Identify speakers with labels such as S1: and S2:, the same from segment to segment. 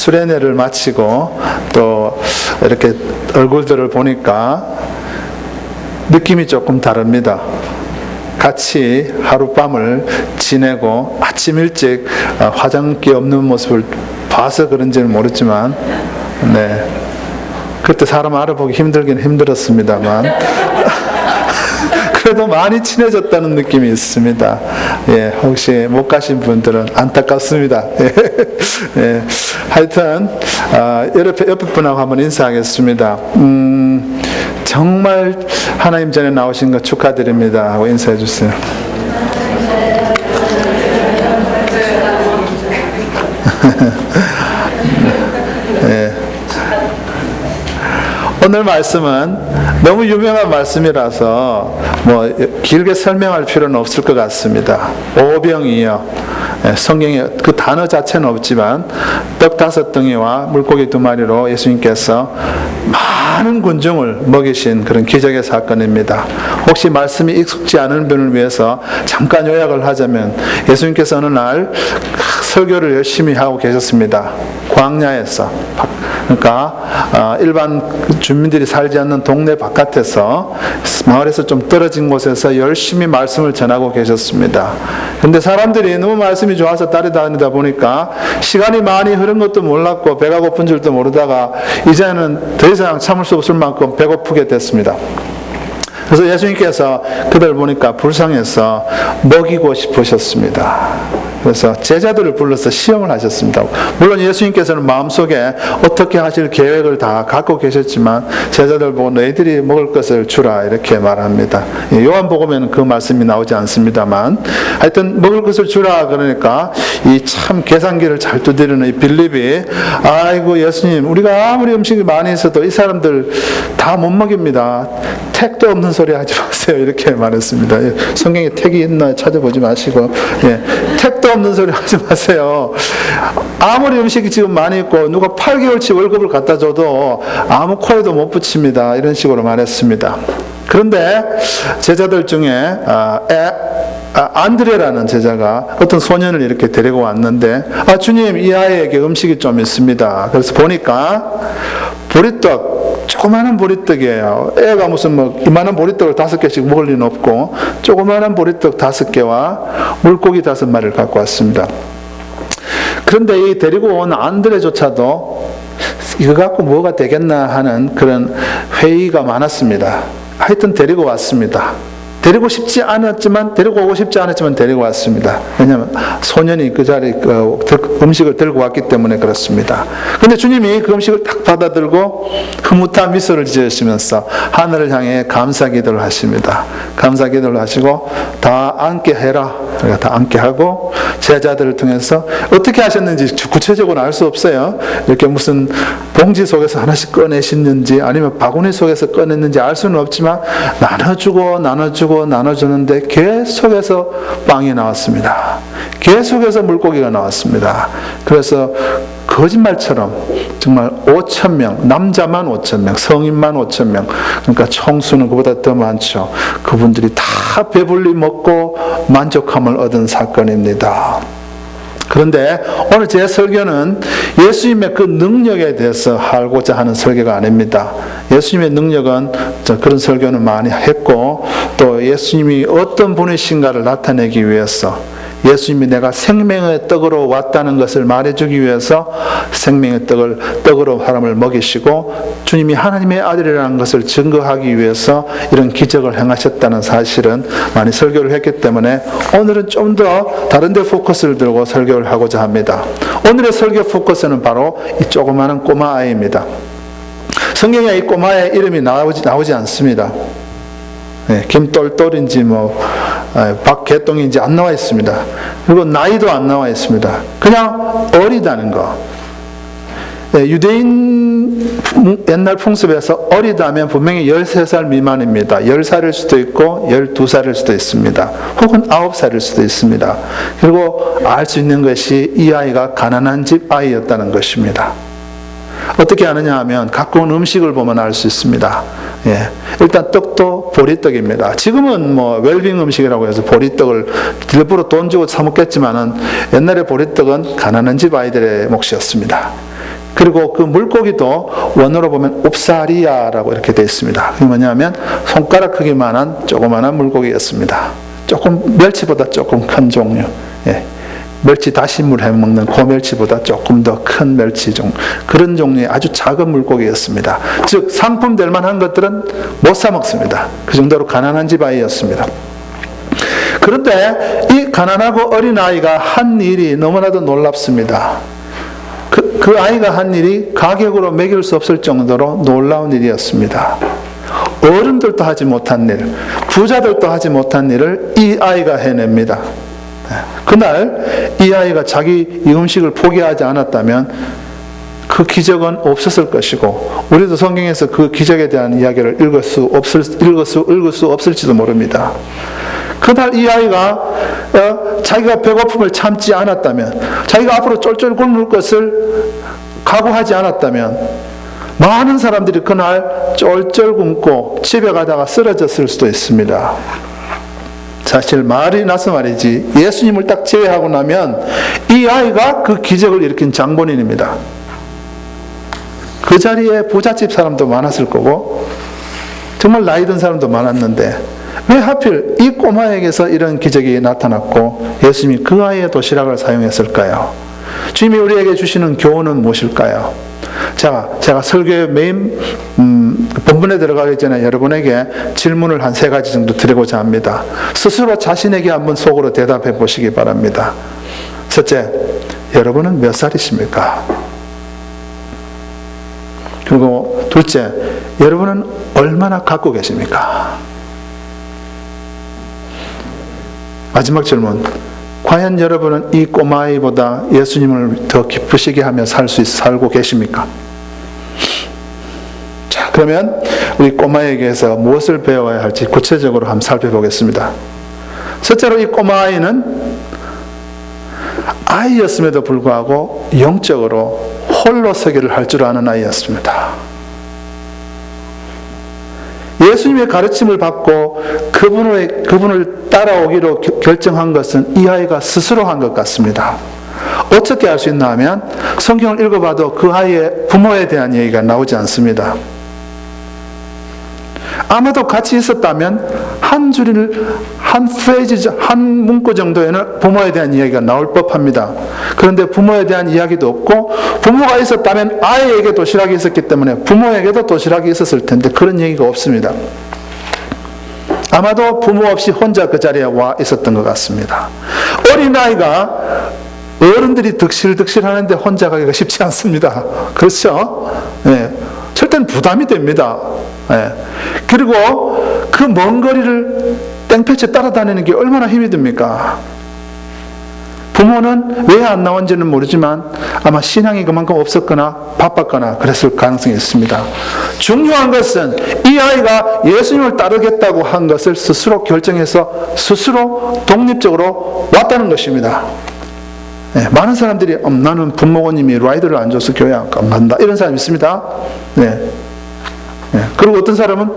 S1: 수련회를 마치고 또 이렇게 얼굴들을 보니까 느낌이 조금 다릅니다. 같이 하룻밤을 지내고 아침 일찍 화장기 없는 모습을 봐서 그런지는 모르지만, 네, 그때 사람 알아보기 힘들긴 힘들었습니다만 그래도 많이 친해졌다는 느낌이 있습니다. 예, 혹시 못 가신 분들은 안타깝습니다. 예, 하여튼 옆에 분하고 한번 인사하겠습니다. 정말 하나님 전에 나오신 거 축하드립니다 하고 인사해 주세요. 예. 오늘 말씀은 너무 유명한 말씀이라서 뭐 길게 설명할 필요는 없을 것 같습니다. 오병이어, 성경에 그 단어 자체는 없지만 떡 5덩이와 물고기 2마리로 예수님께서 많은 군중을 먹이신 그런 기적의 사건입니다. 혹시 말씀이 익숙지 않은 분을 위해서 잠깐 요약을 하자면, 예수님께서 어느 날 설교를 열심히 하고 계셨습니다. 광야에서. 그러니까 일반 주민들이 살지 않는 동네 바깥에서, 마을에서 좀 떨어진 곳에서 열심히 말씀을 전하고 계셨습니다. 그런데 사람들이 너무 말씀이 좋아서 따라다니다 보니까 시간이 많이 흐른 것도 몰랐고 배가 고픈 줄도 모르다가 이제는 더 이상 참을 수 없을 만큼 배고프게 됐습니다. 그래서 예수님께서 그들 보니까 불쌍해서 먹이고 싶으셨습니다. 그래서 제자들을 불러서 시험을 하셨습니다. 물론 예수님께서는 마음속에 어떻게 하실 계획을 다 갖고 계셨지만 제자들 보고 너희들이 먹을 것을 주라 이렇게 말합니다. 요한복음에는 그 말씀이 나오지 않습니다만, 하여튼 먹을 것을 주라 그러니까 이 참 계산기를 잘 두드리는 이 빌립이, 아이고 예수님, 우리가 아무리 음식이 많이 있어도 이 사람들 다 못 먹입니다. 택도 없는 소리 하지 마세요 이렇게 말했습니다. 성경에 택이 있나 찾아보지 마시고, 택도 없는 소리 하지 마세요. 아무리 음식이 지금 많이 있고 누가 8개월치 월급을 갖다 줘도 아무 코에도 못 붙입니다 이런 식으로 말했습니다. 그런데 제자들 중에 안드레라는 제자가 어떤 소년을 이렇게 데리고 왔는데, 주님, 이 아이에게 음식이 좀 있습니다. 그래서 보니까 보리떡, 조그마한 보리떡이에요. 애가 무슨 뭐 이만한 보리떡을 5개씩 먹을 리는 없고 조그마한 보리떡 5개와 물고기 5마리를 갖고 왔습니다. 그런데 이 데리고 온 안드레조차도 이거 갖고 뭐가 되겠나 하는 그런 회의가 많았습니다. 하여튼 데리고 왔습니다. 데리고 싶지 않았지만, 데리고 오고 싶지 않았지만 데리고 왔습니다. 왜냐하면 소년이 그 자리에 음식을 들고 왔기 때문에 그렇습니다. 그런데 주님이 그 음식을 딱 받아들고 흐뭇한 미소를 지으시면서 하늘을 향해 감사 기도를 하십니다. 감사 기도를 하시고 다 앉게 해라. 다 앉게 하고 제자들을 통해서 어떻게 하셨는지 구체적으로 알 수 없어요. 이렇게 무슨 봉지 속에서 하나씩 꺼내시는지 아니면 바구니 속에서 꺼냈는지 알 수는 없지만 나눠주는데 계속해서 빵이 나왔습니다. 계속해서 물고기가 나왔습니다. 그래서 거짓말처럼 정말 5,000명, 남자만 5,000명, 성인만 5,000명, 그러니까 총수는 그보다 더 많죠. 그분들이 다 배불리 먹고 만족함을 얻은 사건입니다. 그런데 오늘 제 설교는 예수님의 그 능력에 대해서 알고자 하는 설교가 아닙니다. 예수님의 능력은 그런 설교는 많이 했고, 또 예수님이 어떤 분이신가를 나타내기 위해서, 예수님이 내가 생명의 떡으로 왔다는 것을 말해주기 위해서 생명의 떡으로 사람을 먹이시고, 주님이 하나님의 아들이라는 것을 증거하기 위해서 이런 기적을 행하셨다는 사실은 많이 설교를 했기 때문에 오늘은 좀 더 다른 데 포커스를 들고 설교를 하고자 합니다. 오늘의 설교 포커스는 바로 이 조그마한 꼬마 아이입니다. 성경에 이 꼬마의 이름이 나오지 않습니다. 김똘똘인지 박개똥인지 안 나와 있습니다. 그리고 나이도 안 나와 있습니다. 그냥 어리다는 거. 유대인 옛날 풍습에서 어리다면 분명히 13살 미만입니다. 10살일 수도 있고 12살일 수도 있습니다. 혹은 9살일 수도 있습니다. 그리고 알 수 있는 것이 이 아이가 가난한 집 아이였다는 것입니다. 어떻게 아느냐 하면 갖고 온 음식을 보면 알 수 있습니다. 일단 떡도 보리떡입니다. 지금은 웰빙 음식이라고 해서 보리떡을 일부러 돈 주고 사 먹겠지만은 옛날에 보리떡은 가난한 집 아이들의 몫이었습니다. 그리고 그 물고기도 원어로 보면 옵사리아라고 이렇게 되어 있습니다. 그게 뭐냐면 손가락 크기만한 조그만한 물고기였습니다. 조금 멸치보다 조금 큰 종류. 예. 멸치 다시물 해먹는 고멸치보다 조금 더 큰 멸치 종류. 그런 종류의 아주 작은 물고기였습니다. 즉 상품 될 만한 것들은 못 사 먹습니다. 그 정도로 가난한 집 아이였습니다. 그런데 이 가난하고 어린 아이가 한 일이 너무나도 놀랍습니다. 그 아이가 한 일이 가격으로 매길 수 없을 정도로 놀라운 일이었습니다. 어른들도 하지 못한 일, 부자들도 하지 못한 일을 이 아이가 해냅니다. 그날 이 아이가 자기 이 음식을 포기하지 않았다면 그 기적은 없었을 것이고, 우리도 성경에서 그 기적에 대한 이야기를 읽을 수 없을지도 모릅니다. 그날 이 아이가 자기가 배고픔을 참지 않았다면, 자기가 앞으로 쫄쫄 굶을 것을 각오하지 않았다면 많은 사람들이 그날 쫄쫄 굶고 집에 가다가 쓰러졌을 수도 있습니다. 사실 말이 나서 말이지, 예수님을 딱 제외하고 나면 이 아이가 그 기적을 일으킨 장본인입니다. 그 자리에 부잣집 사람도 많았을 거고 정말 나이 든 사람도 많았는데 왜 하필 이 꼬마에게서 이런 기적이 나타났고 예수님이 그 아이의 도시락을 사용했을까요? 주님이 우리에게 주시는 교훈은 무엇일까요? 제가 설교의 메인 본문에 들어가기 전에 여러분에게 질문을 한 3가지 정도 드리고자 합니다. 스스로 자신에게 한번 속으로 대답해 보시기 바랍니다. 첫째, 여러분은 몇 살이십니까? 그리고 둘째, 여러분은 얼마나 갖고 계십니까? 마지막 질문, 과연 여러분은 이 꼬마아이보다 예수님을 더 기쁘시게 하며 살고 계십니까? 자, 그러면 우리 꼬마에게서 무엇을 배워야 할지 구체적으로 한번 살펴보겠습니다. 첫째로 이 꼬마아이는 아이였음에도 불구하고 영적으로 홀로 서기를 할 줄 아는 아이였습니다. 예수님의 가르침을 받고 그분을 따라오기로 결정한 것은 이 아이가 스스로 한 것 같습니다. 어떻게 알 수 있나 하면 성경을 읽어봐도 그 아이의 부모에 대한 얘기가 나오지 않습니다. 아마도 같이 있었다면 한 페이지, 한 문구 정도에는 부모에 대한 이야기가 나올 법합니다. 그런데 부모에 대한 이야기도 없고, 부모가 있었다면 아이에게 도시락이 있었기 때문에 부모에게도 도시락이 있었을 텐데 그런 얘기가 없습니다. 아마도 부모 없이 혼자 그 자리에 와 있었던 것 같습니다. 어린아이가 어른들이 득실득실 하는데 혼자 가기가 쉽지 않습니다. 그렇죠? 네. 절대는 부담이 됩니다. 네. 그리고 그 먼 거리를 땡볕에 따라다니는 게 얼마나 힘이 듭니까? 부모는 왜 안 나온지는 모르지만 아마 신앙이 그만큼 없었거나 바빴거나 그랬을 가능성이 있습니다. 중요한 것은 이 아이가 예수님을 따르겠다고 한 것을 스스로 결정해서 스스로 독립적으로 왔다는 것입니다. 네, 많은 사람들이 나는 부모님이 라이드를 안 줘서 교회 안 간다 이런 사람이 있습니다. 네. 네. 그리고 어떤 사람은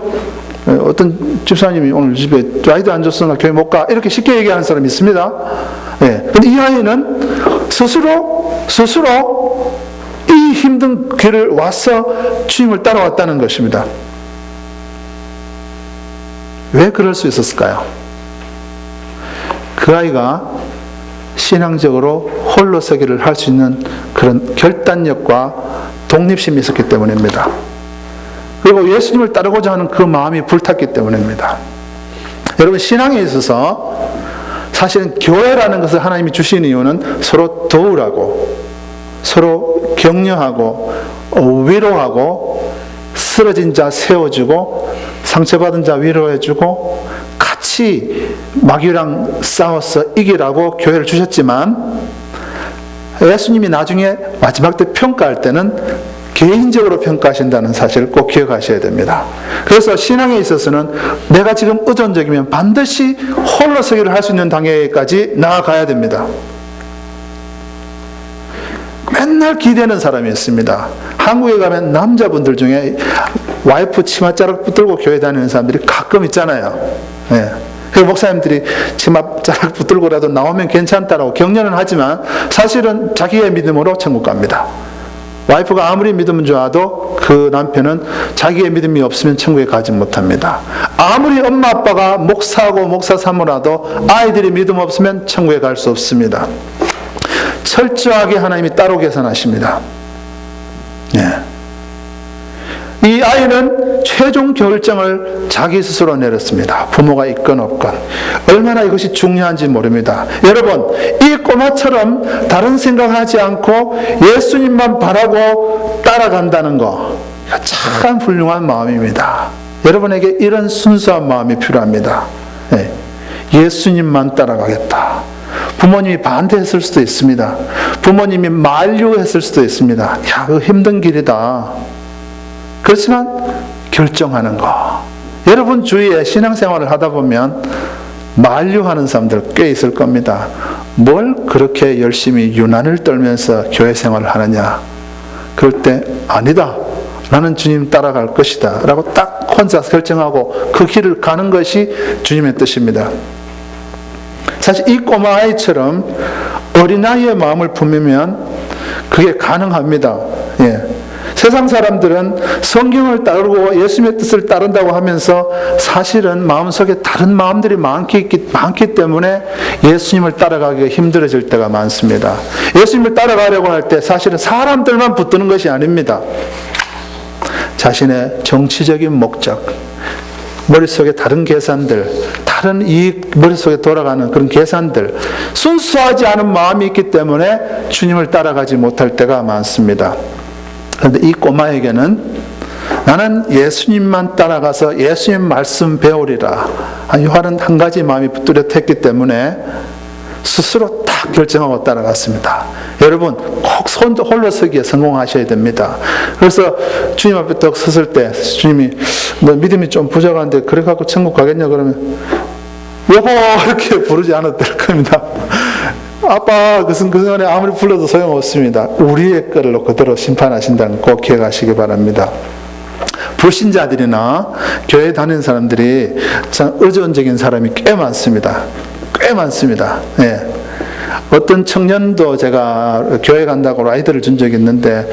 S1: 어떤 집사님이 오늘 집에 라이드 안 줬어 나 교회 못 가 이렇게 쉽게 얘기하는 사람이 있습니다. 네. 근데 이 아이는 스스로 이 힘든 길을 와서 주님을 따라왔다는 것입니다. 왜 그럴 수 있었을까요? 그 아이가 신앙적으로 홀로 서기를 할 수 있는 그런 결단력과 독립심이 있었기 때문입니다. 그리고 예수님을 따르고자 하는 그 마음이 불탔기 때문입니다. 여러분, 신앙에 있어서 사실은 교회라는 것을 하나님이 주신 이유는 서로 도우라고, 서로 격려하고 위로하고, 쓰러진 자 세워주고 상처받은 자 위로해주고 같이 마귀랑 싸워서 이기라고 교회를 주셨지만, 예수님이 나중에 마지막 때 평가할 때는 개인적으로 평가하신다는 사실을 꼭 기억하셔야 됩니다. 그래서 신앙에 있어서는 내가 지금 의존적이면 반드시 홀로 서기를 할 수 있는 단계까지 나아가야 됩니다. 맨날 기대는 사람이 있습니다. 한국에 가면 남자분들 중에 와이프 치맛자락 붙들고 교회 다니는 사람들이 가끔 있잖아요. 네. 그 목사님들이 치맛자락 붙들고라도 나오면 괜찮다라고 격려는 하지만 사실은 자기의 믿음으로 천국 갑니다. 와이프가 아무리 믿음은 좋아도 그 남편은 자기의 믿음이 없으면 천국에 가지 못합니다. 아무리 엄마 아빠가 목사하고 목사 사모라도 아이들이 믿음 없으면 천국에 갈 수 없습니다. 철저하게 하나님이 따로 계산하십니다. 이 아이는 최종 결정을 자기 스스로 내렸습니다. 부모가 있건 없건. 얼마나 이것이 중요한지 모릅니다. 여러분, 이 꼬마처럼 다른 생각하지 않고 예수님만 바라고 따라간다는 거, 참 훌륭한 마음입니다. 여러분에게 이런 순수한 마음이 필요합니다. 예수님만 따라가겠다. 부모님이 반대했을 수도 있습니다. 부모님이 만류했을 수도 있습니다. 야, 그거 힘든 길이다. 그렇지만 결정하는 거. 여러분 주위에 신앙생활을 하다 보면 만류하는 사람들 꽤 있을 겁니다. 뭘 그렇게 열심히 유난을 떨면서 교회 생활을 하느냐. 그럴 때 아니다. 나는 주님 따라갈 것이다. 라고 딱 혼자 결정하고 그 길을 가는 것이 주님의 뜻입니다. 사실 이 꼬마 아이처럼 어린아이의 마음을 품으면 그게 가능합니다. 세상 사람들은 성경을 따르고 예수님의 뜻을 따른다고 하면서 사실은 마음속에 다른 마음들이 많기 때문에 예수님을 따라가기가 힘들어질 때가 많습니다. 예수님을 따라가려고 할 때 사실은 사람들만 붙드는 것이 아닙니다. 자신의 정치적인 목적, 머릿속에 다른 계산들, 다른 이익, 머릿속에 돌아가는 그런 계산들, 순수하지 않은 마음이 있기 때문에 주님을 따라가지 못할 때가 많습니다. 그런데 이 꼬마에게는 나는 예수님만 따라가서 예수님 말씀 배우리라 하는 한 가지 마음이 뚜렷했기 때문에 스스로 딱 결정하고 따라갔습니다. 여러분 꼭 홀로 서기에 성공하셔야 됩니다. 그래서 주님 앞에 딱 섰을 때 주님이 너 믿음이 좀 부족한데 그래 갖고 천국 가겠냐 그러면 여보 이렇게 부르지 않아도 될 겁니다. 아빠 그 순간에 아무리 불러도 소용없습니다. 우리의 거를 그대로 심판하신다는 거 꼭 기억하시기 바랍니다. 불신자들이나 교회 다니는 사람들이 참 의존적인 사람이 꽤 많습니다. 꽤 많습니다. 어떤 청년도 제가 교회 간다고 라이드를 준 적이 있는데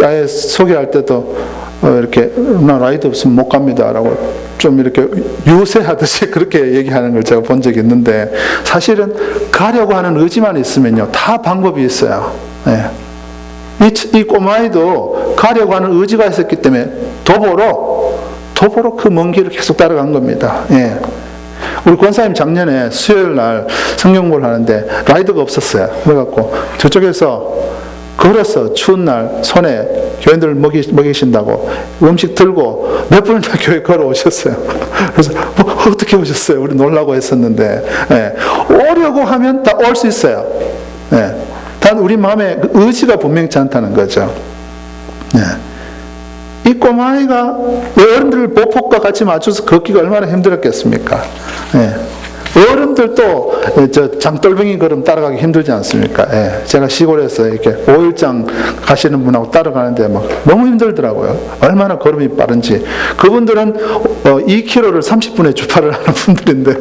S1: 아예 소개할 때도 이렇게 나 라이드 없으면 못 갑니다 라고 좀 이렇게 유세하듯이 그렇게 얘기하는 걸 제가 본 적이 있는데 사실은 가려고 하는 의지만 있으면요 다 방법이 있어요. 이 꼬마아이도 가려고 하는 의지가 있었기 때문에 도보로 그 먼 길을 계속 따라간 겁니다. 우리 권사님 작년에 수요일 날 성경공부를 하는데 라이드가 없었어요. 그래갖고 저쪽에서 걸어서 추운 날 손에 교인들 먹이신다고 음식 들고 몇 분이나 교회 걸어오셨어요. 그래서 어떻게 오셨어요? 우리 놀라고 했었는데 오려고 하면 다 올 수 있어요. 단 우리 마음에 의지가 분명치 않다는 거죠. 이 꼬마아이가 어른들 보폭과 같이 맞춰서 걷기가 얼마나 힘들었겠습니까? 어른들도 저 장돌뱅이 걸음 따라가기 힘들지 않습니까? 제가 시골에서 이렇게 5일장 가시는 분하고 따라가는데 막 너무 힘들더라고요. 얼마나 걸음이 빠른지. 그분들은 2km를 30분에 주파를 하는 분들인데,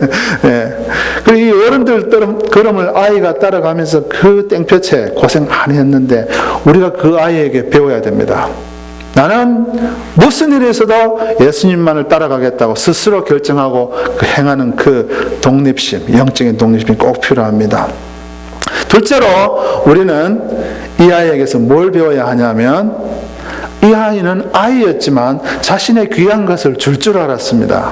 S1: 그리고 이 어른들 걸음을 아이가 따라가면서 그 땡볕에 고생 많이 했는데 우리가 그 아이에게 배워야 됩니다. 나는 무슨 일이 있어도 예수님만을 따라가겠다고 스스로 결정하고 행하는 그 독립심, 영적인 독립심이 꼭 필요합니다. 둘째로 우리는 이 아이에게서 뭘 배워야 하냐면 이 아이는 아이였지만 자신의 귀한 것을 줄 알았습니다.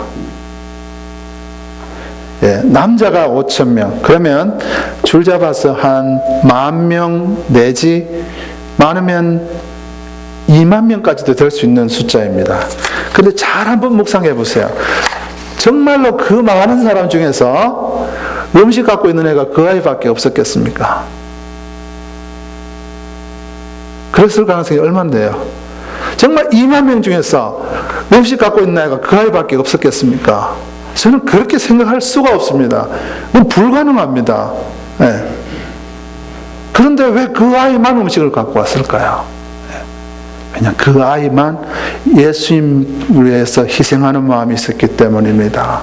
S1: 남자가 5,000명, 그러면 줄 잡아서 한 10,000명 내지 많으면 2만 명까지도 될 수 있는 숫자입니다. 그런데 잘 한번 묵상해 보세요. 정말로 그 많은 사람 중에서 음식 갖고 있는 애가 그 아이밖에 없었겠습니까? 그랬을 가능성이 얼마나 돼요? 정말 2만 명 중에서 음식 갖고 있는 애가 그 아이밖에 없었겠습니까? 저는 그렇게 생각할 수가 없습니다. 그건 불가능합니다. 그런데 왜 그 아이만 음식을 갖고 왔을까요? 그냥 그 아이만 예수님을 위해서 희생하는 마음이 있었기 때문입니다.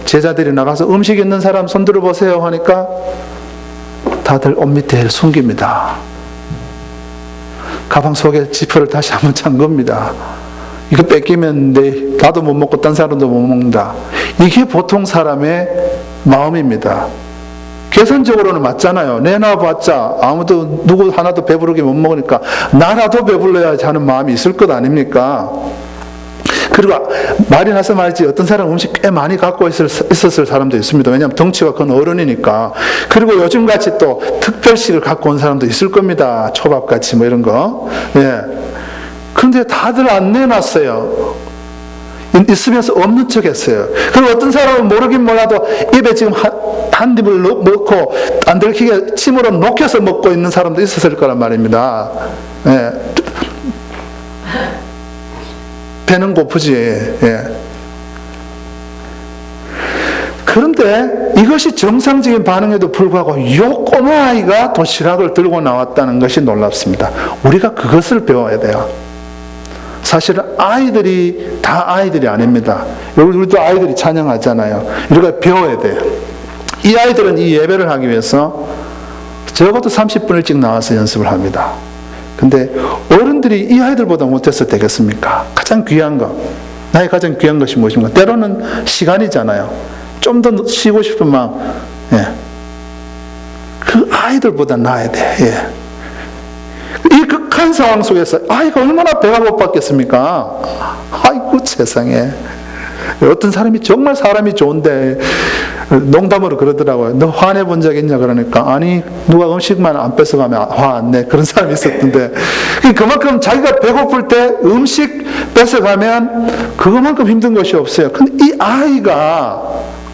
S1: 제자들이 나가서 음식 있는 사람 손 들어보세요 하니까 다들 옷 밑에 숨깁니다. 가방 속에 지퍼를 다시 한번 찬 겁니다. 이거 뺏기면 나도 못 먹고 딴 사람도 못 먹는다. 이게 보통 사람의 마음입니다. 계산적으로는 맞잖아요. 내놔봤자 아무도 누구 하나도 배부르게 못 먹으니까 나라도 배불러야지 하는 마음이 있을 것 아닙니까? 그리고 말이 나서 말이지 어떤 사람 음식 꽤 많이 갖고 있었을 사람도 있습니다. 왜냐하면 덩치가 큰 어른이니까. 그리고 요즘같이 또 특별식을 갖고 온 사람도 있을 겁니다. 초밥같이 뭐 이런 거. 예. 그런데 다들 안 내놨어요. 있으면서 없는 척 했어요. 그리고 어떤 사람은 모르긴 몰라도 입에 지금 한 입을 넣고 안 들키게 침으로 녹여서 먹고 있는 사람도 있었을 거란 말입니다. 예. 배는 고프지. 예. 그런데 이것이 정상적인 반응에도 불구하고 이 꼬마아이가 도시락을 들고 나왔다는 것이 놀랍습니다. 우리가 그것을 배워야 돼요. 사실은 아이들이 다 아이들이 아닙니다. 우리도 아이들이 찬양하잖아요. 우리가 배워야 돼요. 이 아이들은 이 예배를 하기 위해서 적어도 30분 일찍 나와서 연습을 합니다. 근데 어른들이 이 아이들보다 못해서 되겠습니까? 가장 귀한 것, 나의 가장 귀한 것이 무엇입니까? 때로는 시간이잖아요. 좀 더 쉬고 싶은 마음, 예. 그 아이들보다 나아야 돼. 예. 이 극한 상황 속에서 아이가 얼마나 배가 고팠겠습니까? 아이고 세상에. 어떤 사람이 정말 사람이 좋은데 농담으로 그러더라고요. 너 화내 본 적 있냐? 그러니까 아니 누가 음식만 안 뺏어가면 화 안 내. 그런 사람이 있었던데 그만큼 자기가 배고플 때 음식 뺏어가면 그것만큼 힘든 것이 없어요. 근데 이 아이가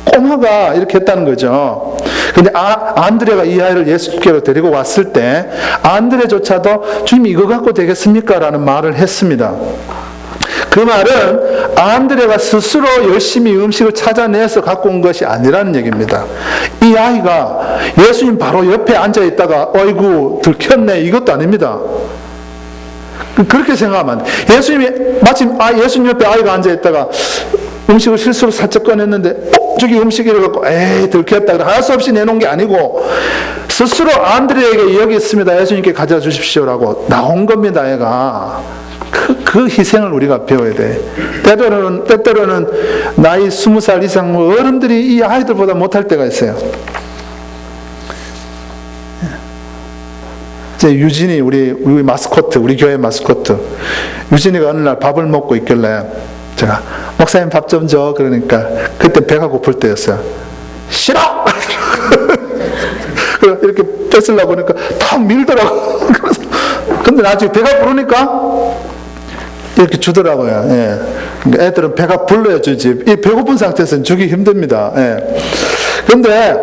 S1: 꼬마가 이렇게 했다는 거죠. 근데 안드레가 이 아이를 예수께로 데리고 왔을 때 안드레조차도 주님 이거 갖고 되겠습니까? 라는 말을 했습니다. 그 말은 안드레가 스스로 열심히 음식을 찾아내서 갖고 온 것이 아니라는 얘기입니다. 이 아이가 예수님 바로 옆에 앉아 있다가 어이구 들켰네 이것도 아닙니다. 그렇게 생각하면 예수님이 마침 예수님 옆에 아이가 앉아 있다가 음식을 실수로 살짝 꺼냈는데 저기 음식이라고 갖고 에이 들켰다 그래 할 수 없이 내놓은 게 아니고 스스로 안드레에게 여기 있습니다. 예수님께 가져다 주십시오라고 나온 겁니다. 애가 그 희생을 우리가 배워야 돼. 때때로는 나이 20살 이상 어른들이 이 아이들보다 못할 때가 있어요. 이제 유진이 우리 마스코트, 우리 교회 마스코트 유진이가 어느 날 밥을 먹고 있길래 제가 목사님 밥 좀 줘 그러니까 그때 배가 고플 때였어요. 싫어! 이렇게 뺏으려고 하니까 탁 밀더라고. 근데 나중에 배가 부르니까 이렇게 주더라고요. 예. 그러니까 애들은 배가 불러야 주지. 이 배고픈 상태에서는 주기 힘듭니다. 예. 그런데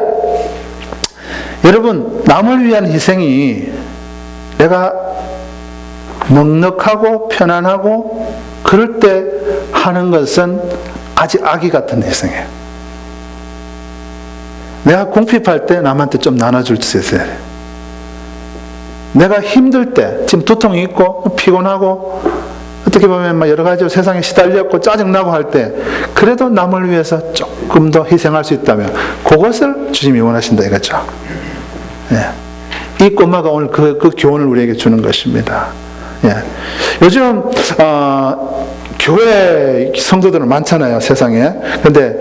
S1: 여러분 남을 위한 희생이 내가 넉넉하고 편안하고 그럴 때 하는 것은 아직 아기 같은 희생이에요. 내가 궁핍할 때 남한테 좀 나눠줄 수 있어야 돼. 내가 힘들 때 지금 두통이 있고 피곤하고 어떻게 보면 여러 가지로 세상에 시달렸고 짜증나고 할 때 그래도 남을 위해서 조금 더 희생할 수 있다면 그것을 주님이 원하신다 이거죠. 예. 이 꼬마가 오늘 그 교훈을 우리에게 주는 것입니다. 예. 요즘 교회 성도들은 많잖아요 세상에. 근데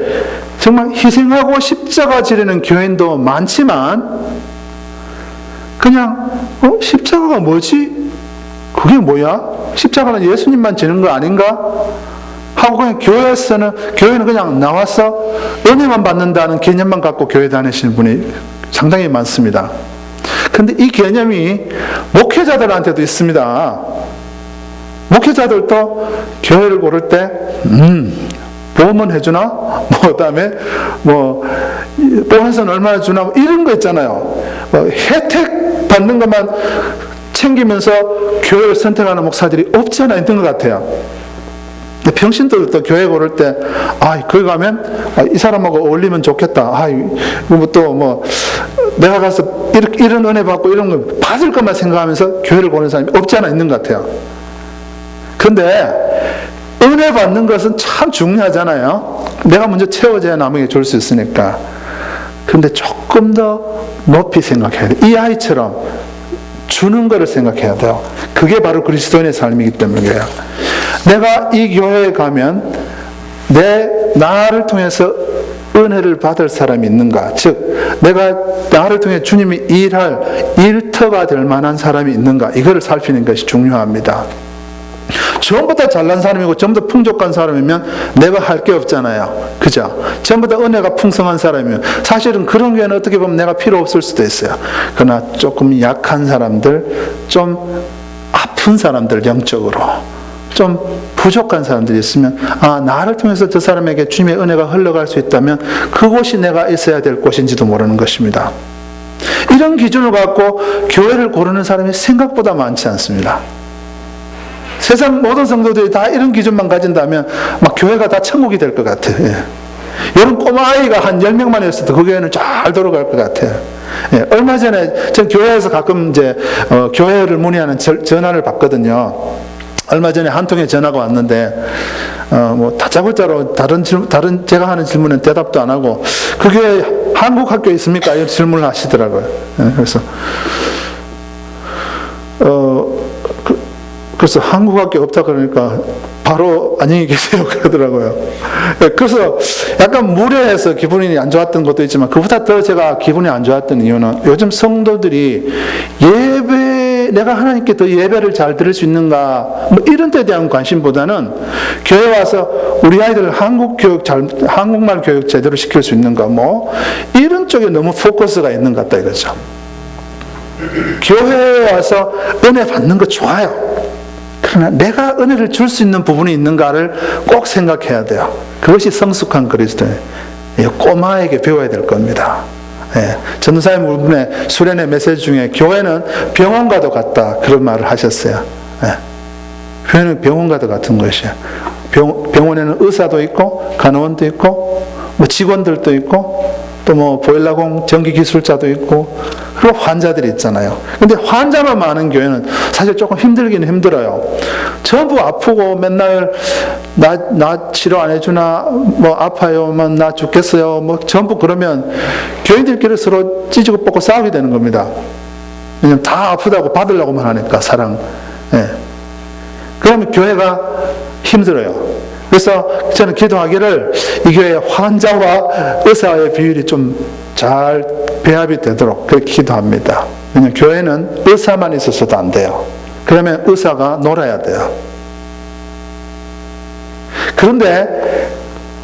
S1: 정말 희생하고 십자가 지르는 교인도 많지만 그냥 십자가가 뭐지? 그게 뭐야? 십자가는 예수님만 지는 거 아닌가? 하고 그냥 교회는 그냥 나와서 은혜만 받는다는 개념만 갖고 교회 다니시는 분이 상당히 많습니다. 근데 이 개념이 목회자들한테도 있습니다. 목회자들도 교회를 고를 때 보험은 해주나? 그다음에 보험료는 얼마나 주나? 이런 거 있잖아요. 혜택 받는 것만 챙기면서 교회를 선택하는 목사들이 없지 않아 있는 것 같아요. 평신도들도 교회 고를 때, 거기 가면, 이 사람하고 어울리면 좋겠다. 내가 가서 이런 은혜 받고 이런 거 받을 것만 생각하면서 교회를 고르는 사람이 없지 않아 있는 것 같아요. 근데, 은혜 받는 것은 참 중요하잖아요. 내가 먼저 채워져야 남에게 줄 수 있으니까. 근데 조금 더 높이 생각해야 돼. 이 아이처럼 주는 것을 생각해야 돼요. 그게 바로 그리스도인의 삶이기 때문이에요. 내가 이 교회에 가면 나를 통해서 은혜를 받을 사람이 있는가? 즉, 내가 나를 통해 주님이 일할 일터가 될 만한 사람이 있는가? 이거를 살피는 것이 중요합니다. 전부 다 잘난 사람이고 전부 다 풍족한 사람이면 내가 할 게 없잖아요. 그죠? 전부 다 은혜가 풍성한 사람이면 사실은 그런 교회는 어떻게 보면 내가 필요 없을 수도 있어요. 그러나 조금 약한 사람들, 좀 아픈 사람들, 영적으로 좀 부족한 사람들이 있으면 나를 통해서 저 사람에게 주님의 은혜가 흘러갈 수 있다면 그곳이 내가 있어야 될 곳인지도 모르는 것입니다. 이런 기준을 갖고 교회를 고르는 사람이 생각보다 많지 않습니다. 세상 모든 성도들이 다 이런 기준만 가진다면 막 교회가 다 천국이 될 것 같아요. 예. 여러분 꼬마아이가 한 10명만 했어도 그 교회는 잘 돌아갈 것 같아요. 예. 얼마 전에 전 교회에서 가끔 이제 교회를 문의하는 전화를 받거든요. 얼마 전에 한 통의 전화가 왔는데 뭐 다짜고짜로 다른 제가 하는 질문은 대답도 안 하고 그 교회 한국 학교 있습니까? 이런 질문을 하시더라고요. 예. 그래서 한국 학교 없다 그러니까 바로 안녕히 계세요 그러더라고요. 그래서 약간 무례해서 기분이 안 좋았던 것도 있지만 그보다 더 제가 기분이 안 좋았던 이유는 요즘 성도들이 내가 하나님께 더 예배를 잘 들을 수 있는가 뭐 이런 데에 대한 관심보다는 교회 와서 우리 아이들 한국말 교육 제대로 시킬 수 있는가 뭐 이런 쪽에 너무 포커스가 있는 것 같다 이거죠. 교회에 와서 은혜 받는 거 좋아요. 그러나 내가 은혜를 줄 수 있는 부분이 있는가를 꼭 생각해야 돼요. 그것이 성숙한 그리스도인 꼬마에게 배워야 될 겁니다. 예, 전도사님 분의 수련회 메시지 중에 교회는 병원과도 같다 그런 말을 하셨어요. 예, 교회는 병원과도 같은 것이에요. 병원에는 의사도 있고 간호원도 있고 뭐 직원들도 있고 또 뭐 보일러공 전기기술자도 있고 그리고 환자들이 있잖아요. 근데 환자만 많은 교회는 사실 조금 힘들기는 힘들어요. 전부 아프고 맨날 나 치료 안 해주나 뭐 아파요 나 죽겠어요 뭐 전부 그러면 교인들끼리 서로 찌지고 뽑고 싸우게 되는 겁니다. 왜냐면 다 아프다고 받으려고만 하니까 사랑. 예. 그러면 교회가 힘들어요. 그래서 저는 기도하기를 이 교회의 환자와 의사의 비율이 좀 잘 배합이 되도록 그렇게 기도합니다. 왜냐하면 교회는 의사만 있어서도 안 돼요. 그러면 의사가 놀아야 돼요. 그런데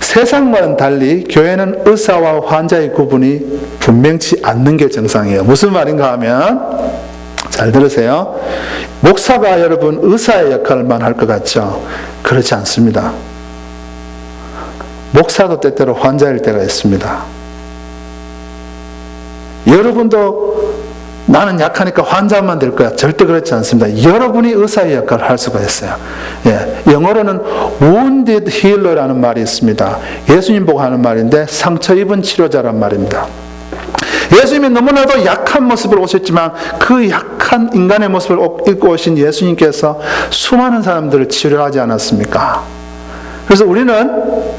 S1: 세상과는 달리 교회는 의사와 환자의 구분이 분명치 않는 게 정상이에요. 무슨 말인가 하면 잘 들으세요. 목사가 여러분 의사의 역할만 할 것 같죠? 그렇지 않습니다. 목사도 때때로 환자일 때가 있습니다. 여러분도 나는 약하니까 환자만 될 거야. 절대 그렇지 않습니다. 여러분이 의사의 역할을 할 수가 있어요. 예, 영어로는 wounded healer라는 말이 있습니다. 예수님 보고 하는 말인데 상처 입은 치료자란 말입니다. 예수님이 너무나도 약한 모습을 오셨지만 그 약한 인간의 모습을 입고 오신 예수님께서 수많은 사람들을 치료하지 않았습니까? 그래서 우리는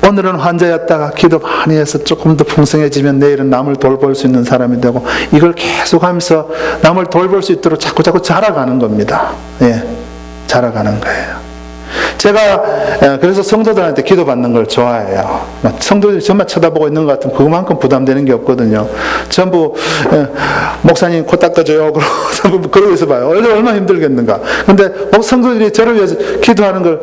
S1: 오늘은 환자였다가 기도 많이 해서 조금 더 풍성해지면 내일은 남을 돌볼 수 있는 사람이 되고 이걸 계속하면서 남을 돌볼 수 있도록 자꾸 자라가는 겁니다. 예, 자라가는 거예요. 제가 그래서 성도들한테 기도받는 걸 좋아해요. 성도들이 저만 쳐다보고 있는 것 같으면 그만큼 부담되는 게 없거든요. 전부 목사님 코 닦아줘요 그러고 있어봐요. 얼마나 힘들겠는가. 근데 성도들이 저를 위해서 기도하는 걸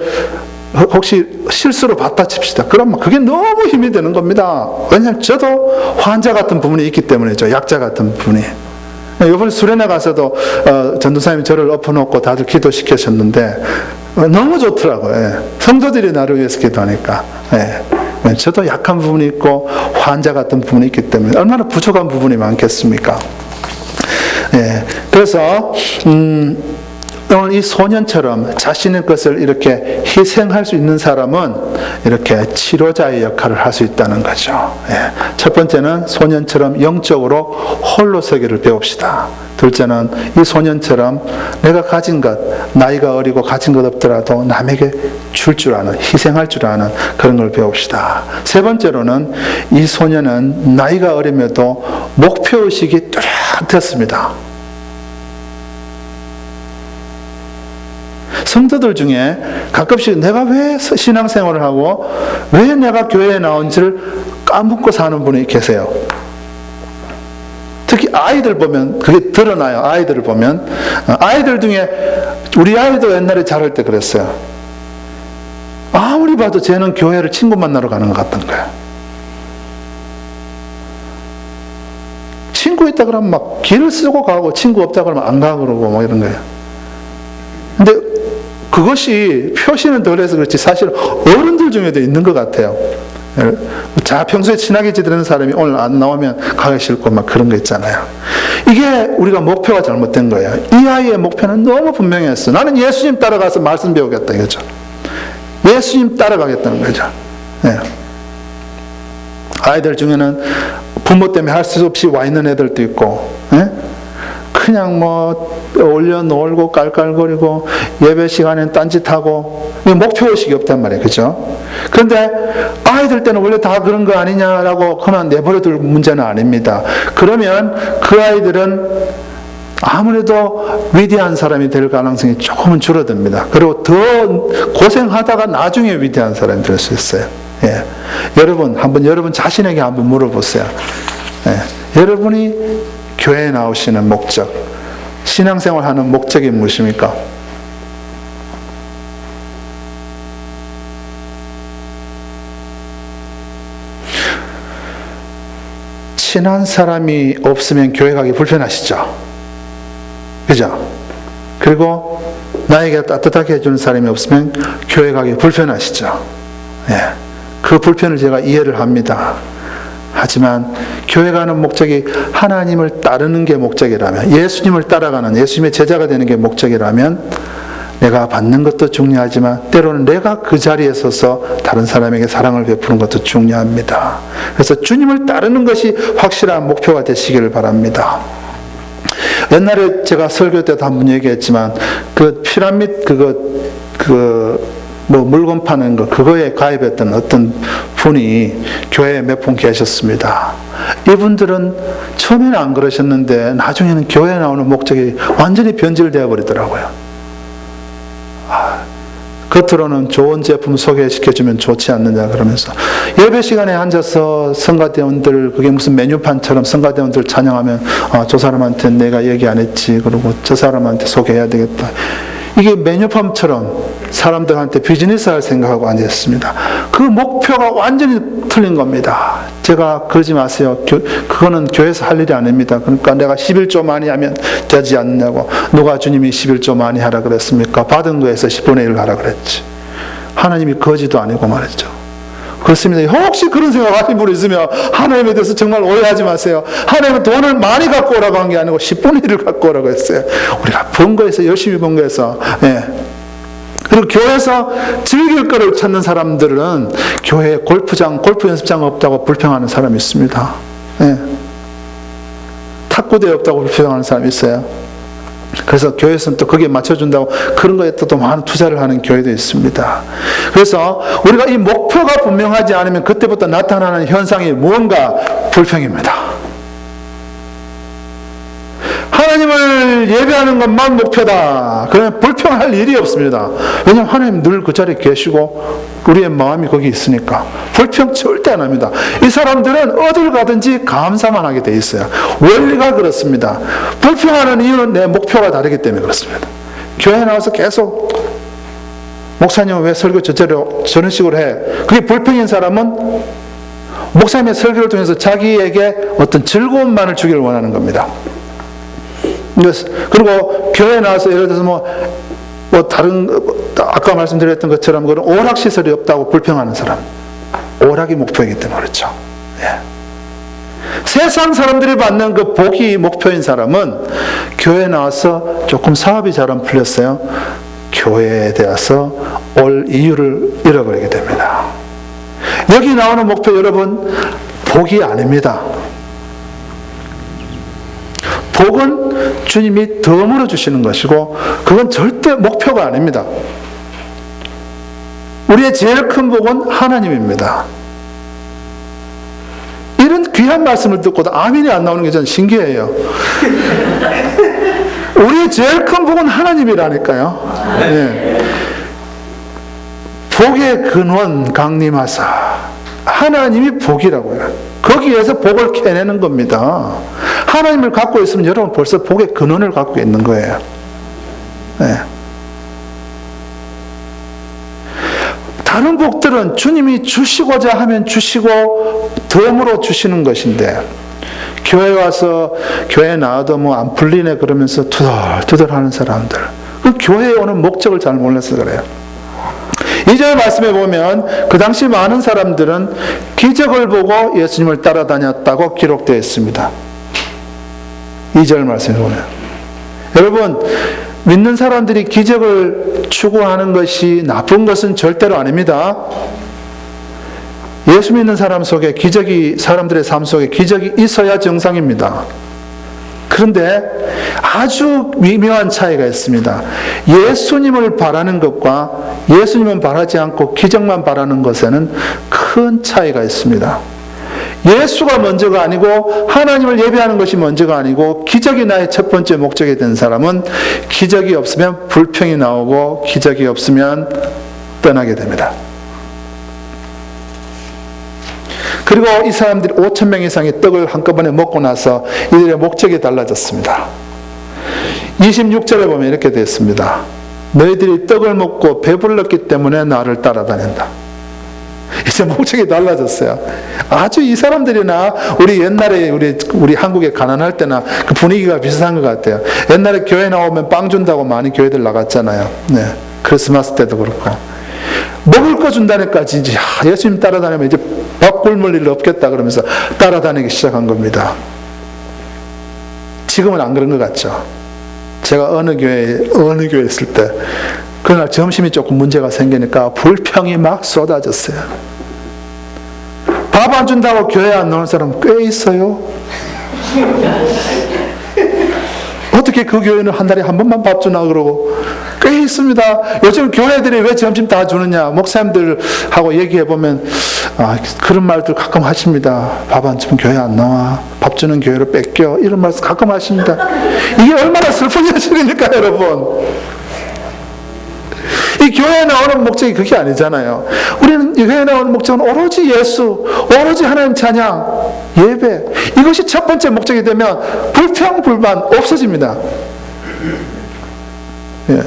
S1: 혹시 실수로 봤다 칩시다. 그러면 그게 너무 힘이 되는 겁니다. 왜냐하면 저도 환자 같은 부분이 있기 때문이죠. 약자 같은 부분이. 이번 수련회 가서도 전도사님이 저를 엎어놓고 다들 기도시키셨는데 너무 좋더라고요. 예. 성도들이 나를 위해서 기도하니까. 예. 저도 약한 부분이 있고 환자 같은 부분이 있기 때문에 얼마나 부족한 부분이 많겠습니까? 예. 그래서 오늘 이 소년처럼 자신의 것을 이렇게 희생할 수 있는 사람은 이렇게 치료자의 역할을 할 수 있다는 거죠. 예. 첫 번째는 소년처럼 영적으로 홀로 서기를 배웁시다. 둘째는 이 소년처럼 내가 가진 것, 나이가 어리고 가진 것 없더라도 남에게 줄 아는, 희생할 줄 아는 그런 걸 배웁시다. 세 번째로는 이 소년은 나이가 어림에도 목표의식이 뚜렷했습니다. 성도들 중에 가끔씩 내가 왜 신앙생활을 하고 왜 내가 교회에 나온지를 까먹고 사는 분이 계세요. 특히 아이들 보면 그게 드러나요. 아이들을 보면. 아이들 중에 우리 아이도 옛날에 자랄 때 그랬어요. 아무리 봐도 쟤는 교회를 친구 만나러 가는 것 같던 거야. 친구 있다 그러면 막 길을 쓰고 가고, 친구 없다 그러면 안 가고 그러고 뭐 이런 거예요. 근데 그것이 표시는 덜해서 그렇지 사실 어른들 중에도 있는 것 같아요. 자, 평소에 친하게 지내는 사람이 오늘 안 나오면 가기 싫고 막 그런 거 있잖아요. 이게 우리가 목표가 잘못된 거예요. 이 아이의 목표는 너무 분명했어. 나는 예수님 따라가서 말씀 배우겠다 이거죠. 예수님 따라가겠다는 거죠. 네. 아이들 중에는 부모 때문에 할 수 없이 와 있는 애들도 있고, 네? 그냥 뭐 올려놓고 깔깔거리고 예배 시간엔 딴짓하고 목표의식이 없단 말이에요. 그죠? 그런데 아이들 때는 원래 다 그런 거 아니냐라고 그만 내버려둘 문제는 아닙니다. 그러면 그 아이들은 아무래도 위대한 사람이 될 가능성이 조금은 줄어듭니다. 그리고 더 고생하다가 나중에 위대한 사람이 될 수 있어요. 예. 여러분 자신에게 한번 물어보세요. 예. 여러분이 교회에 나오시는 목적, 신앙생활 하는 목적이 무엇입니까? 친한 사람이 없으면 교회 가기 불편하시죠? 그죠? 그리고 나에게 따뜻하게 해주는 사람이 없으면 교회 가기 불편하시죠? 예. 그 불편을 제가 이해를 합니다. 하지만 교회 가는 목적이 하나님을 따르는 게 목적이라면, 예수님을 따라가는, 예수님의 제자가 되는 게 목적이라면 내가 받는 것도 중요하지만 때로는 내가 그 자리에 서서 다른 사람에게 사랑을 베푸는 것도 중요합니다. 그래서 주님을 따르는 것이 확실한 목표가 되시기를 바랍니다. 옛날에 제가 설교 때도 한번 얘기했지만 그 피라밋 뭐 물건 파는 거 그거에 가입했던 어떤 분이 교회에 몇 분 계셨습니다. 이분들은 처음에는 안 그러셨는데 나중에는 교회에 나오는 목적이 완전히 변질되어 버리더라고요. 겉으로는 좋은 제품 소개시켜주면 좋지 않느냐 그러면서 예배 시간에 앉아서 성가대원들, 그게 무슨 메뉴판처럼 성가대원들 찬양하면 저 사람한테 내가 얘기 안 했지, 그리고 저 사람한테 소개해야 되겠다, 이게 메뉴판처럼 사람들한테 비즈니스 할 생각하고 앉았습니다. 그 목표가 완전히 틀린 겁니다. 제가 그러지 마세요. 그거는 교회에서 할 일이 아닙니다. 그러니까 내가 11조 많이 하면 되지 않느냐고. 누가 주님이 11조 많이 하라 그랬습니까? 받은 거에서 10분의 1 하라 그랬지. 하나님이 거지도 아니고 말이죠. 그렇습니다. 혹시 그런 생각하시는 분이 있으면 하나님에 대해서 정말 오해하지 마세요. 하나님은 돈을 많이 갖고 오라고 한 게 아니고 10분의 1을 갖고 오라고 했어요. 우리가 번 거에서, 열심히 번 거에서. 예. 그리고 교회에서 즐길 거를 찾는 사람들은 교회에 골프장, 골프 연습장 없다고 불평하는 사람이 있습니다. 예. 탁구대 없다고 불평하는 사람이 있어요. 그래서 교회에서는 또 거기에 맞춰준다고 그런 거에 또 많은 투자를 하는 교회도 있습니다. 그래서 우리가 이 목표가 분명하지 않으면 그때부터 나타나는 현상이 무언가 불평입니다. 하나님을 예배하는 것만 목표다. 그러면 불평할 일이 없습니다. 왜냐하면 하나님 늘 그 자리에 계시고 우리의 마음이 거기 있으니까 불평 절대 안 합니다. 이 사람들은 어딜 가든지 감사만 하게 돼 있어요. 원리가 그렇습니다. 불평하는 이유는 내 목표가 다르기 때문에 그렇습니다. 교회에 나와서 계속 목사님은 왜 설교 저런 식으로 해? 그게 불평인 사람은 목사님의 설교를 통해서 자기에게 어떤 즐거움만을 주기를 원하는 겁니다. 그리고 교회에 나와서 예를 들어서 뭐 다른 아까 말씀드렸던 것처럼 그런 오락시설이 없다고 불평하는 사람, 오락이 목표이기 때문에 그렇죠. 예. 세상 사람들이 받는 그 복이 목표인 사람은 교회에 나와서 조금 사업이 잘 안 풀렸어요. 교회에 대해서 올 이유를 잃어버리게 됩니다. 여기 나오는 목표 여러분 복이 아닙니다. 복은 주님이 덤으로 주시는 것이고 그건 절대 목표가 아닙니다. 우리의 제일 큰 복은 하나님입니다. 이런 귀한 말씀을 듣고도 아멘이 안 나오는 게 저는 신기해요. 우리의 제일 큰 복은 하나님이라니까요. 예. 복의 근원 강림하사. 하나님이 복이라고요. 거기에서 복을 캐내는 겁니다. 하나님을 갖고 있으면 여러분 벌써 복의 근원을 갖고 있는 거예요. 예. 다른 복들은 주님이 주시고자 하면 주시고 덤으로 주시는 것인데, 교회 와서 교회 나와도 뭐 안 풀리네 그러면서 투덜투덜 하는 사람들, 그 교회에 오는 목적을 잘 몰라서 그래요. 2절 말씀에 보면 그 당시 많은 사람들은 기적을 보고 예수님을 따라다녔다고 기록되어 있습니다. 2절 말씀에 보면, 여러분, 믿는 사람들이 기적을 추구하는 것이 나쁜 것은 절대로 아닙니다. 예수 믿는 사람 속에 기적이, 사람들의 삶 속에 기적이 있어야 정상입니다. 그런데 아주 미묘한 차이가 있습니다. 예수님을 바라는 것과 예수님은 바라지 않고 기적만 바라는 것에는 큰 차이가 있습니다. 예수가 먼저가 아니고 하나님을 예배하는 것이 먼저가 아니고 기적이 나의 첫 번째 목적이 된 사람은 기적이 없으면 불평이 나오고 기적이 없으면 떠나게 됩니다. 그리고 이 사람들이 5,000명 이상의 떡을 한꺼번에 먹고 나서 이들의 목적이 달라졌습니다. 26절에 보면 이렇게 되어 있습니다. 너희들이 떡을 먹고 배불렀기 때문에 나를 따라다닌다. 이제 목적이 달라졌어요. 아주 이 사람들이나 우리 옛날에 우리 한국에 가난할 때나 그 분위기가 비슷한 것 같아요. 옛날에 교회 나오면 빵 준다고 많이 교회들 나갔잖아요. 네, 크리스마스 때도 그렇고. 먹을 거 준다니까 진짜 예수님 따라다니면 이제 밥 굶을 일 없겠다 그러면서 따라다니기 시작한 겁니다. 지금은 안 그런 것 같죠. 제가 어느 교회에 있을 때 그날 점심이 조금 문제가 생기니까 불평이 막 쏟아졌어요. 밥 안 준다고 교회 안 나오는 사람 꽤 있어요. 어떻게 그 교회는 한 달에 한 번만 밥 주나 그러고 꽤 있습니다. 요즘 교회들이 왜 점심 다 주느냐, 목사님들하고 얘기해보면 그런 말들 가끔 하십니다. 밥 안 주면 교회 안 나와, 밥 주는 교회로 뺏겨, 이런 말씀 가끔 하십니다. 이게 얼마나 슬픈 현실입니까 여러분. 이 교회에 나오는 목적이 그게 아니잖아요. 우리는 이 교회에 나오는 목적은 오로지 예수, 오로지 하나님 찬양, 예배, 이것이 첫 번째 목적이 되면 불평, 불만 없어집니다. 예.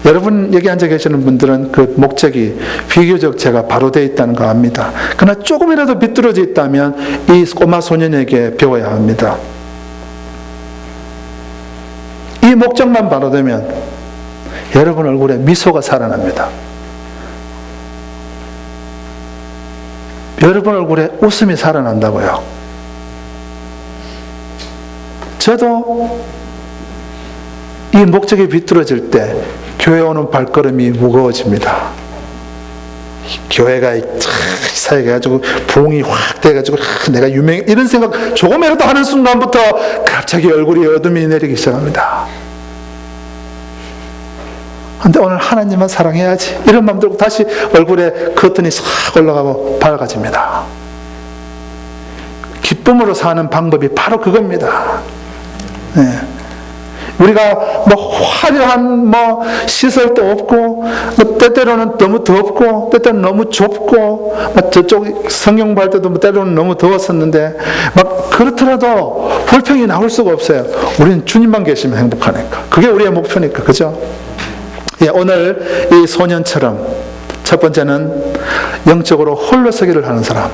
S1: 여러분 여기 앉아 계시는 분들은 그 목적이 비교적 제가 바로 되어 있다는 거 압니다. 그러나 조금이라도 비뚤어져 있다면 이 꼬마 소년에게 배워야 합니다. 이 목적만 바로 되면 여러분 얼굴에 미소가 살아납니다. 여러분 얼굴에 웃음이 살아난다고요. 저도 이 목적이 비뚤어질 때 교회 오는 발걸음이 무거워집니다. 교회가 이사회가 가지고 부흥이 확 돼가지고 내가 유명, 이런 생각 조금이라도 하는 순간부터 갑자기 얼굴이 어둠이 내리기 시작합니다. 근데 오늘 하나님만 사랑해야지 이런 마음 들고 다시 얼굴에 커튼이 싹 올라가고 밝아집니다. 기쁨으로 사는 방법이 바로 그겁니다. 네. 우리가 뭐 화려한 뭐 시설도 없고, 뭐 때때로는 너무 덥고, 때때로는 너무 좁고, 막 저쪽 성경 볼 때도 뭐 때로는 너무 더웠었는데, 막 그렇더라도 불평이 나올 수가 없어요. 우리는 주님만 계시면 행복하니까. 그게 우리의 목표니까, 그죠? 예, 오늘 이 소년처럼 첫 번째는 영적으로 홀로서기를 하는 사람.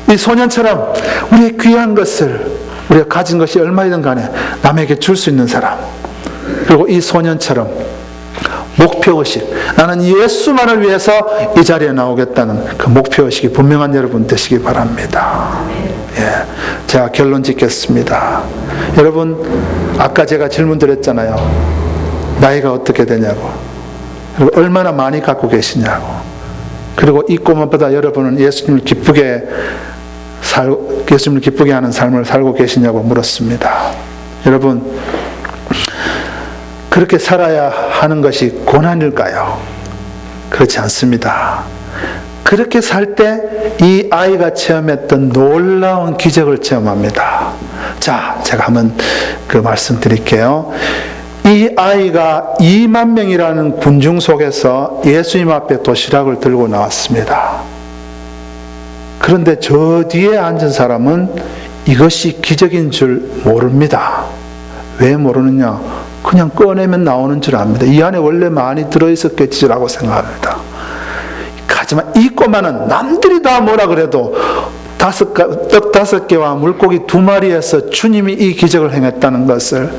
S1: 이 소년처럼 우리의 귀한 것을, 우리가 가진 것이 얼마이든 간에 남에게 줄 수 있는 사람. 그리고 이 소년처럼 목표의식, 나는 예수만을 위해서 이 자리에 나오겠다는 그 목표의식이 분명한 여러분 되시기 바랍니다. 예, 제가 결론 짓겠습니다. 여러분, 아까 제가 질문 드렸잖아요. 나이가 어떻게 되냐고, 그리고 얼마나 많이 갖고 계시냐고, 그리고 이 꼬마보다 여러분은 예수님을 기쁘게 하는 삶을 살고 계시냐고 물었습니다. 여러분, 그렇게 살아야 하는 것이 고난일까요? 그렇지 않습니다. 그렇게 살 때 이 아이가 체험했던 놀라운 기적을 체험합니다. 자, 제가 한번 그 말씀드릴게요. 이 아이가 2만 명이라는 군중 속에서 예수님 앞에 도시락을 들고 나왔습니다. 그런데 저 뒤에 앉은 사람은 이것이 기적인 줄 모릅니다. 왜 모르느냐? 그냥 꺼내면 나오는 줄 압니다. 이 안에 원래 많이 들어있었겠지라고 생각합니다. 하지만 이 꼬마는 남들이 다 뭐라 그래도 떡 5개와 물고기 2마리에서 주님이 이 기적을 행했다는 것을,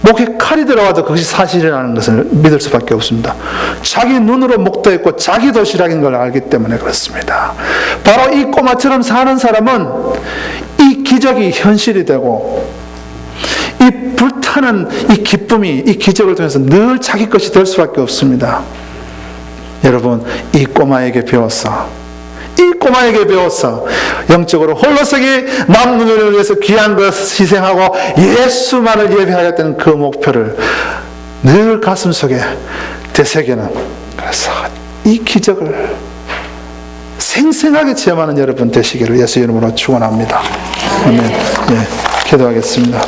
S1: 목에 칼이 들어와도 그것이 사실이라는 것을 믿을 수밖에 없습니다. 자기 눈으로 목도했고 자기 도시락인 걸 알기 때문에 그렇습니다. 바로 이 꼬마처럼 사는 사람은 이 기적이 현실이 되고 이 불타는 이 기쁨이 이 기적을 통해서 늘 자기 것이 될 수밖에 없습니다. 여러분, 이 꼬마에게 배웠어. 영적으로 홀로서기 남문을 위해서 귀한 것 희생하고 예수만을 예배하였다는 그 목표를 늘 가슴속에 되새기는, 그래서 이 기적을 생생하게 체험하는 여러분 되시기를 예수 이름으로 축원합니다. 아멘. 예, 기도하겠습니다.